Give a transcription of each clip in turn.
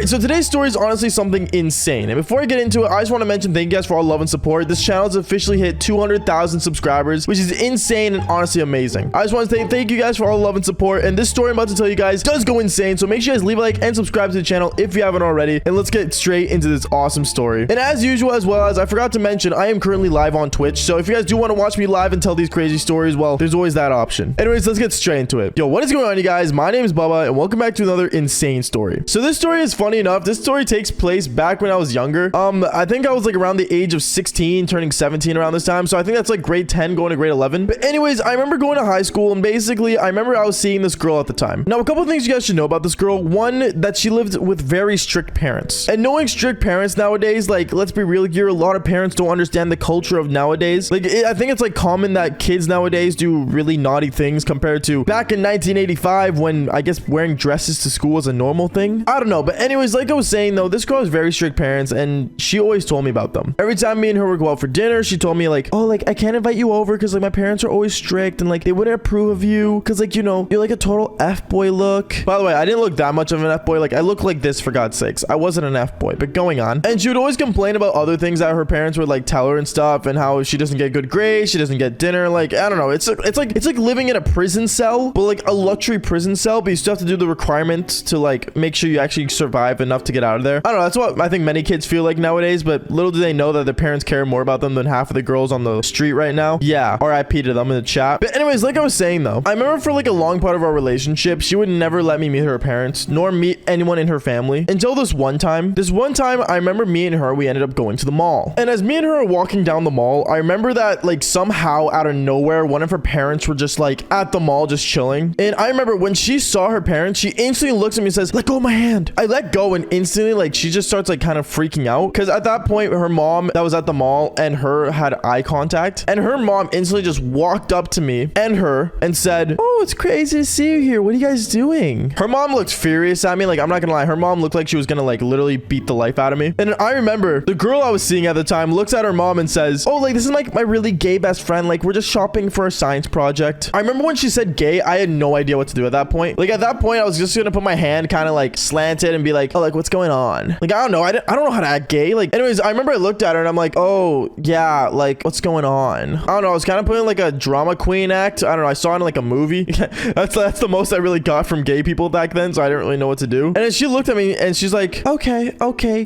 right, so today's story is honestly something insane. And before I get into it, I just want to mention thank you guys for all love and support. This channel has officially hit 200,000 subscribers, which is insane and honestly amazing. I just want to say thank you guys for all the love and support. And this story I'm about to tell you guys does go insane. So make sure you guys leave a like and subscribe to the channel if you haven't already. And let's get straight into this awesome story. And as usual, as well as I forgot to mention, I am currently live on Twitch. So if you guys do want to watch me live and tell these crazy stories, well, there's always that option. Anyways, let's get straight into it. Yo, what is going on, you guys? My name is Bubba and welcome back to another insane story. So this story is funny enough. This story takes place back when I was younger. I think I was like around the age of 16, turning 17 around this time. So I think that's like grade 10 going to grade 11. But anyways, I remember going to high school and basically I remember I was seeing this girl at the time. Now, a couple of things you guys should know about this girl. One, that she lived with very strict parents. And knowing strict parents nowadays, like, let's be real here, a lot of parents don't understand the culture of nowadays. Like, I think it's like common that kids nowadays do really naughty things compared to back in 1985 when I guess wearing dresses to school was a normal thing. I don't know. But anyways, like I was saying though, this girl has very strict parents and she always told me about them. Every time me and her would go out for dinner, she told me like, oh, like I can't invite you over because like my parents are always strict and like they wouldn't approve of you because like, you know, you're like a total F-boy look. By the way, I didn't look that much of an F-boy. Like I look like this for God's sakes. I wasn't an F-boy, but going on. And she would always complain about other things that her parents would like tell her and stuff and how she doesn't get good grades, she doesn't get dinner. Like, I don't know. It's like living in a prison cell, but like a luxury prison cell, but you still have to do the requirements to like make sure you actually survive enough to get out of there. I don't know. That's what I think many kids feel like nowadays, but little do they know that their parents care more about them than half of the girls on the street right now. Yeah, RIP to them in the chat. But anyways, like I was saying though, I remember for like a long part of our relationship, she would never let me meet her parents, nor meet anyone in her family until this one time. I remember me and her, we ended up going to the mall. And as me and her are walking down the mall, I remember that like somehow out of nowhere, one of her parents were just like at the mall, just chilling. And I remember when she saw her parents, she instantly looks at me and says, let go of my hand. I let go and instantly like she just starts like kind of freaking out. Cause at that point, her mom that was at the mall and her had eye contact. And her mom instantly just walked up to me and her and said, oh, it's crazy to see you here. What are you guys doing? Her mom looked furious at me. Like, I'm not gonna lie. Her mom looked like she was gonna like literally beat the life out of me. And I remember the girl I was seeing at the time looks at her mom and says, oh, like this is like my really gay best friend. Like we're just shopping for a science project. I remember when she said gay, I had no idea what to do at that point. Like at that point, I was just gonna put my hand kind of like slanted and be like, oh, like what's going on? Like, I don't know. I don't know how to act gay. Like anyways, I remember I looked at her and I'm like, oh yeah, like what's going on? I don't know. I was kind of putting like a drama queen act. I don't know. I saw it in like a movie. That's the most I really got from gay people back then. So I didn't really know what to do. And then she looked at me and she's like, okay.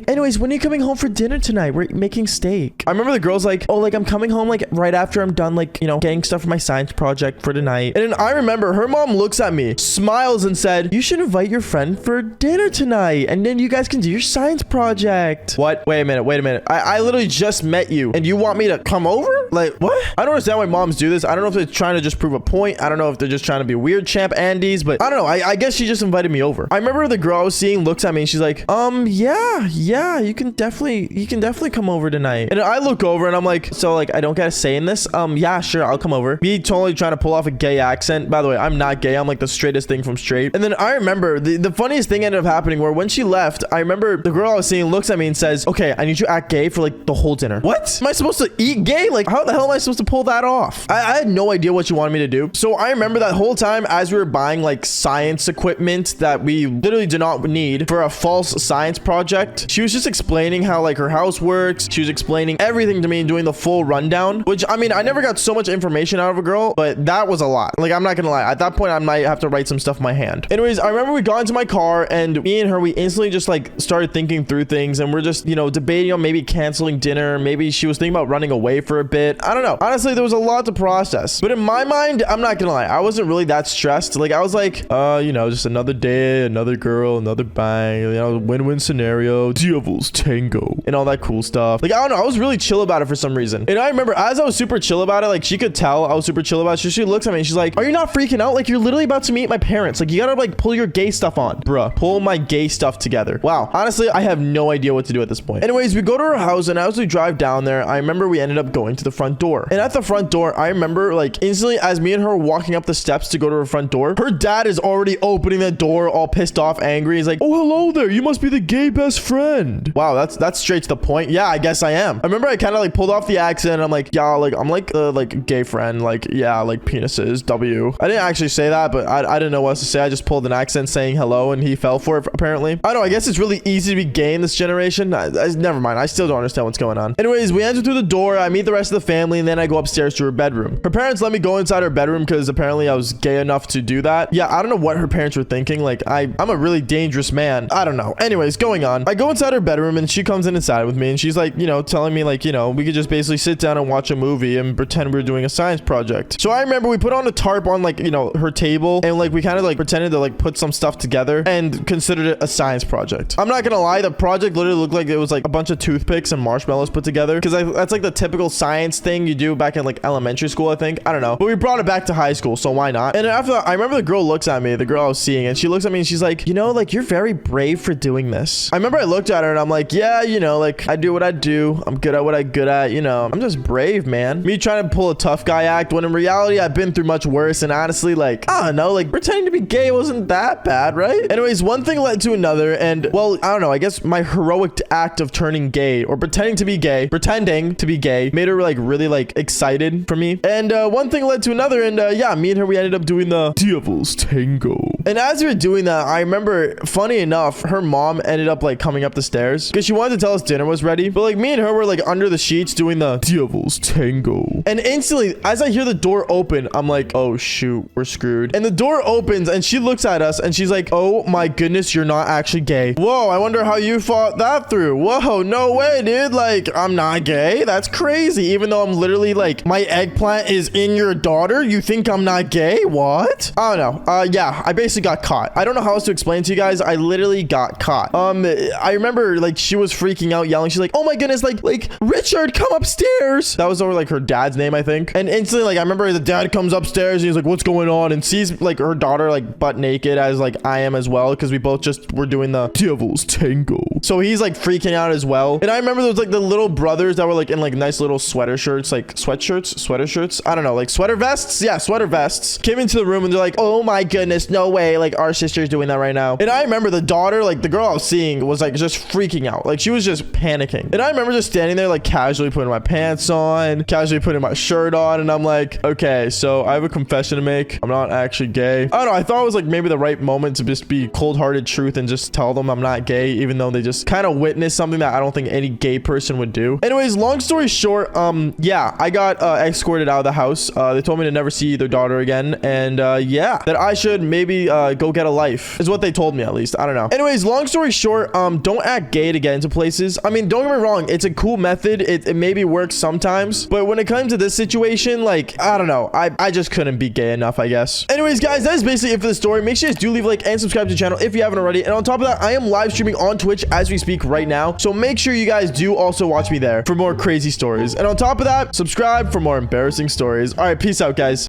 Anyways, when are you coming home for dinner tonight? We're making steak. I remember the girl's like, oh, like I'm coming home like right after I'm done, like, you know, getting stuff for my science project for tonight. And then I remember her mom looks at me, smiles and said, you should invite your friend for dinner tonight. And then you guys can do your science project. What? Wait a minute. I literally just met you and you want me to come over? Like, what? I don't understand why moms do this. I don't know if they're trying to just prove a point. I don't know if they're just trying to be weird champ Andes, but I don't know. I guess she just invited me over. I remember the girl I was seeing looks at me and she's like, yeah, you can definitely come over tonight. And I look over and I'm like, so like, I don't get a say in this? Yeah, sure, I'll come over. Me totally trying to pull off a gay accent. By the way, I'm not gay. I'm like the straightest thing from straight. And then I remember the funniest thing ended up happening where when she left, I remember the girl I was seeing looks at me and says, okay, I need you to act gay for like the whole dinner. What? Am I supposed to eat gay? Like, how the hell am I supposed to pull that off? I had no idea what you wanted me to do. So I remember that whole time as we were buying like science equipment that we literally did not need for a false science project, she was just explaining how like her house works. She was explaining everything to me and doing the full rundown, which I mean, I never got so much information out of a girl, but that was a lot. Like, I'm not gonna lie. At that point, I might have to write some stuff in my hand. Anyways, I remember we got into my car and me and her, we instantly just like started thinking through things and we're just, you know, debating on maybe canceling dinner. Maybe she was thinking about running away for a bit. I don't know. Honestly, there was a lot to process, but in my mind, I'm not gonna lie. I wasn't really that stressed. Like, I was like, you know, just another day, another girl, another bang, you know, win-win scenario, devil's tango and all that cool stuff. Like, I don't know. I was really chill about it for some reason. And I remember as I was super chill about it, like she could tell I was super chill about it. She looks at me and she's like, are you not freaking out? Like, you're literally about to meet my parents. Like, you gotta like pull your gay stuff on. Bruh, pull my gay stuff together. Wow. Honestly, I have no idea what to do at this point. Anyways, we go to her house and as we drive down there, I remember we ended up going to the front door. And at the front door, I remember like instantly as me and her walking up the steps to go to her front door, her dad is already opening the door all pissed off, angry. He's like, oh, hello there. You must be the gay best friend. Wow, that's straight to the point. Yeah, I guess I am. I remember I kind of like pulled off the accent and I'm like, yeah, like I'm like gay friend. Like, yeah, like penises, W. I didn't actually say that, but I didn't know what else to say. I just pulled an accent saying hello and he fell for it apparently. I I don't know, I guess it's really easy to be gay in this generation. Never mind, I still don't understand what's going on. Anyways, we enter through the door, I meet the rest of the family, and then I go upstairs to her bedroom. Her parents let me go inside her bedroom because apparently I was gay enough to do that. Yeah, I don't know what her parents were thinking. Like, I'm a really dangerous man. I don't know. Anyways, going on. I go inside her bedroom and she comes inside with me and she's like, you know, telling me like, you know, we could just basically sit down and watch a movie and pretend we were doing a science project. So I remember we put on a tarp on like, you know, her table and like we kind of like pretended to like put some stuff together and considered it a science project. I'm not gonna lie, the project literally looked like it was like a bunch of toothpicks and marshmallows put together because that's like the typical science thing you do back in like elementary school, I think. I don't know. But we brought it back to high school, so why not? And after that, I remember the girl looks at me, the girl I was seeing, and she looks at me and she's like, you know, like you're very brave for doing this. I remember I looked at her and I'm like, yeah, you know, like I do what I do. I'm good at what I'm good at, you know. I'm just brave, man. Me trying to pull a tough guy act when in reality I've been through much worse, and honestly, like, I don't know, like pretending to be gay wasn't that bad, right? Anyways, one thing led to another, and well, I don't know, I guess my heroic act of turning gay or pretending to be gay made her like really like excited for me. And one thing led to another, and yeah, me and her, we ended up doing the Devil's Tango. And as we were doing that, I remember, funny enough, her mom ended up like coming up the stairs because she wanted to tell us dinner was ready. But like me and her were like under the sheets doing the Devil's Tango. And instantly, as I hear the door open, I'm like, oh shoot, we're screwed. And the door opens and she looks at us and she's like, oh my goodness, you're not actually gay. Whoa, I wonder how you fought that through. Whoa, no way, dude. Like, I'm not gay. That's crazy. Even though I'm literally like, my eggplant is in your daughter. You think I'm not gay? What? I don't know. Yeah, I basically got caught. I don't know how else to explain to you guys. I literally got caught. I remember like she was freaking out, yelling. She's like, oh my goodness, like Richard, come upstairs. That was over like her dad's name, I think. And instantly, like I remember the dad comes upstairs and he's like, what's going on? And sees like her daughter like butt naked as like I am as well, because we both just were doing the Devil's Tango. So he's like freaking out as well. And I remember there was like the little brothers that were like in like nice little sweater shirts, like sweater shirts. I don't know, like sweater vests. Yeah, sweater vests. Came into the room and they're like, oh my goodness, no way. Like our sister's doing that right now. And I remember the daughter, like the girl I was seeing, was like just freaking out. Like she was just panicking. And I remember just standing there like casually putting my pants on, casually putting my shirt on. And I'm like, okay, so I have a confession to make. I'm not actually gay. I don't know. I thought it was like maybe the right moment to just be cold-hearted truth and just tell them I'm not gay, even though they just kind of witnessed something that I don't think any gay person would do. Anyways, long story short, yeah, I got escorted out of the house. They told me to never see their daughter again. And yeah, that I should maybe go get a life is what they told me, at least. I don't know. Anyways, long story short, don't act gay to get into places. I mean, don't get me wrong, it's a cool method. It maybe works sometimes, but when it comes to this situation, like, I don't know, I just couldn't be gay enough, I guess. Anyways, guys, that is basically it for the story. Make sure you guys do leave a like and subscribe to the channel if you haven't already. And on top of that, I am live streaming on Twitch as we speak right now, so make sure you guys do also watch me there for more crazy stories. And on top of that, subscribe for more embarrassing stories. All right, peace out, guys.